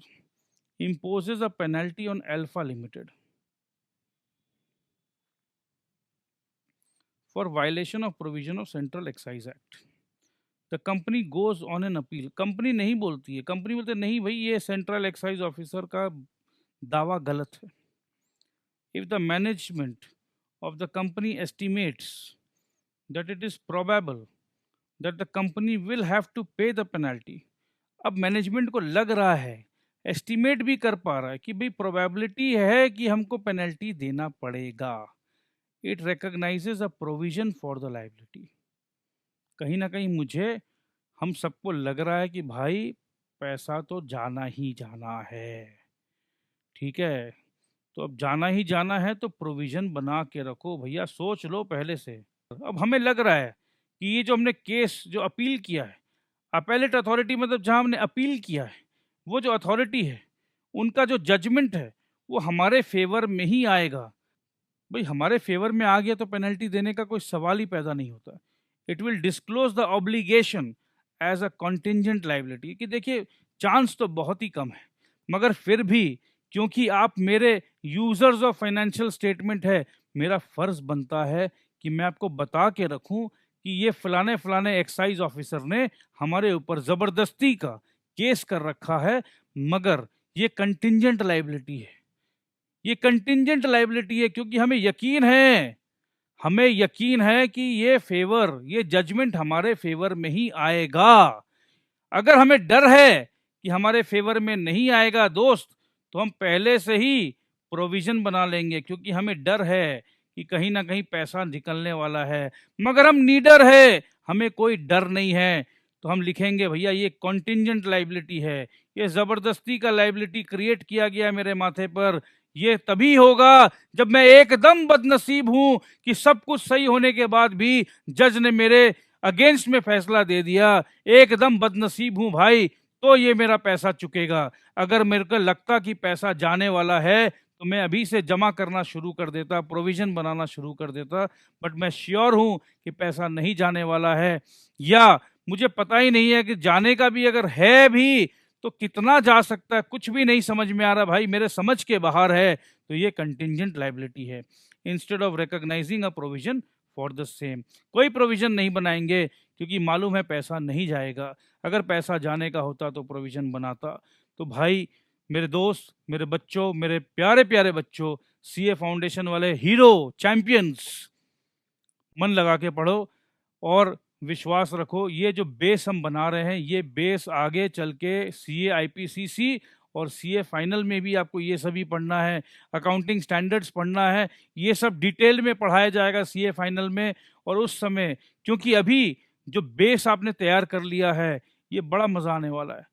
imposes a penalty on Alpha Limited for violation of provision of Central Excise Act. The company goes on an appeal. Company नहीं बोलती है, कंपनी बोलते नहीं भाई ये सेंट्रल एक्साइज ऑफिसर का दावा गलत है। If the management of the company estimates that it is probable that the company will have to pay the penalty, अब मैनेजमेंट को लग रहा है, एस्टिमेट भी कर पा रहा है कि भाई प्रोबेबिलिटी है कि हमको पेनल्टी देना पड़ेगा, it recognises a provision for the liability. कहीं ना कहीं मुझे, हम सबको लग रहा है कि भाई पैसा तो जाना ही जाना है, ठीक है, तो अब जाना ही जाना है तो प्रोविजन बना के रखो भैया, सोच लो पहले से। अब हमें लग रहा है कि ये जो हमने केस जो अपील किया है, अपेलेट अथॉरिटी मतलब जहां हमने अपील किया है, वो जो अथॉरिटी है उनका जो जजमेंट है वो हमारे फेवर में ही आएगा। भाई हमारे फेवर में आ गया तो पेनल्टी देने का कोई सवाल ही पैदा नहीं होता। It will disclose the obligation as a contingent liability, कि देखिए चांस तो बहुत ही कम है, मगर फिर भी क्योंकि आप मेरे यूजर्स ऑफ फाइनेंशियल स्टेटमेंट है, मेरा फर्ज बनता है कि मैं आपको बता के रखूं कि ये फलाने फलाने एक्साइज ऑफिसर ने हमारे ऊपर जबरदस्ती का केस कर रखा है, मगर ये कंटिंजेंट लायबिलिटी है, ये कंटिंजेंट लायबिलिटी है क्योंकि हमें यकीन है कि ये जजमेंट हमारे फेवर में ही आएगा। अगर हमें डर है कि हमारे फेवर में नहीं आएगा दोस्त, तो हम पहले से ही प्रोविजन बना लेंगे, क्योंकि हमें डर है कि कहीं ना कहीं पैसा निकलने वाला है। मगर हम नीडर है, हमें कोई डर नहीं है, तो हम लिखेंगे भैया ये कॉन्टिंजेंट लायबिलिटी है, ये जबरदस्ती का लायबिलिटी क्रिएट किया गया मेरे माथे पर। ये तभी होगा जब मैं एकदम बदनसीब हूं कि सब कुछ सही होने के बाद भी जज ने मेरे अगेंस्ट में फैसला दे दिया, एकदम बदनसीब हूं भाई, तो ये मेरा पैसा चुकेगा। अगर मेरे को लगता कि पैसा जाने वाला है तो मैं अभी से जमा करना शुरू कर देता, प्रोविजन बनाना शुरू कर देता, बट मैं श्योर हूं कि पैसा नहीं जाने वाला है, या मुझे पता ही नहीं है कि जाने का भी अगर है भी तो कितना जा सकता है, कुछ भी नहीं समझ में आ रहा भाई, मेरे समझ के बाहर है, तो ये कंटिंजेंट लायबिलिटी है। Instead of recognising a provision for the same, कोई प्रोविजन नहीं बनाएंगे क्योंकि मालूम है पैसा नहीं जाएगा। अगर पैसा जाने का होता तो प्रोविजन बनाता। तो भाई मेरे दोस्त, मेरे बच्चों, मेरे प्यारे प्यारे बच्चों, सीए फाउंडेशन वाले हीरो चैंपियंस, मन लगा के पढ़ो और विश्वास रखो, ये जो बेस हम बना रहे हैं ये बेस आगे चल के सीए आईपीसीसी और सीए फाइनल में भी आपको ये सभी पढ़ना है, अकाउंटिंग स्टैंडर्ड्स पढ़ना है, ये सब डिटेल में पढ़ाया जाएगा सीए फाइनल में। और उस समय क्योंकि अभी जो बेस आपने तैयार कर लिया है, ये बड़ा मजा आने वाला है।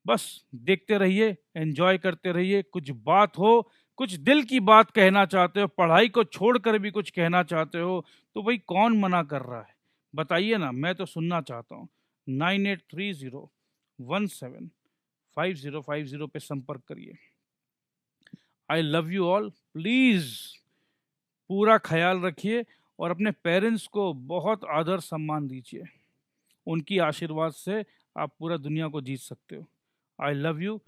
बस देखते रहिए, एंजॉय करते रहिए। कुछ बात हो, कुछ दिल की बात कहना चाहते हो, पढ़ाई को छोड़कर भी कुछ कहना चाहते हो, तो भाई कौन मना कर रहा है, बताइए ना, मैं तो सुनना चाहता हूँ। 9830175050 पे संपर्क करिए। I love you all, please पूरा ख्याल रखिए और अपने पेरेंट्स को बहुत आदर सम्मान दीजिए, उनकी आशीर्वाद से आप पूरा दुनिया को जीत सकते हो। I love you.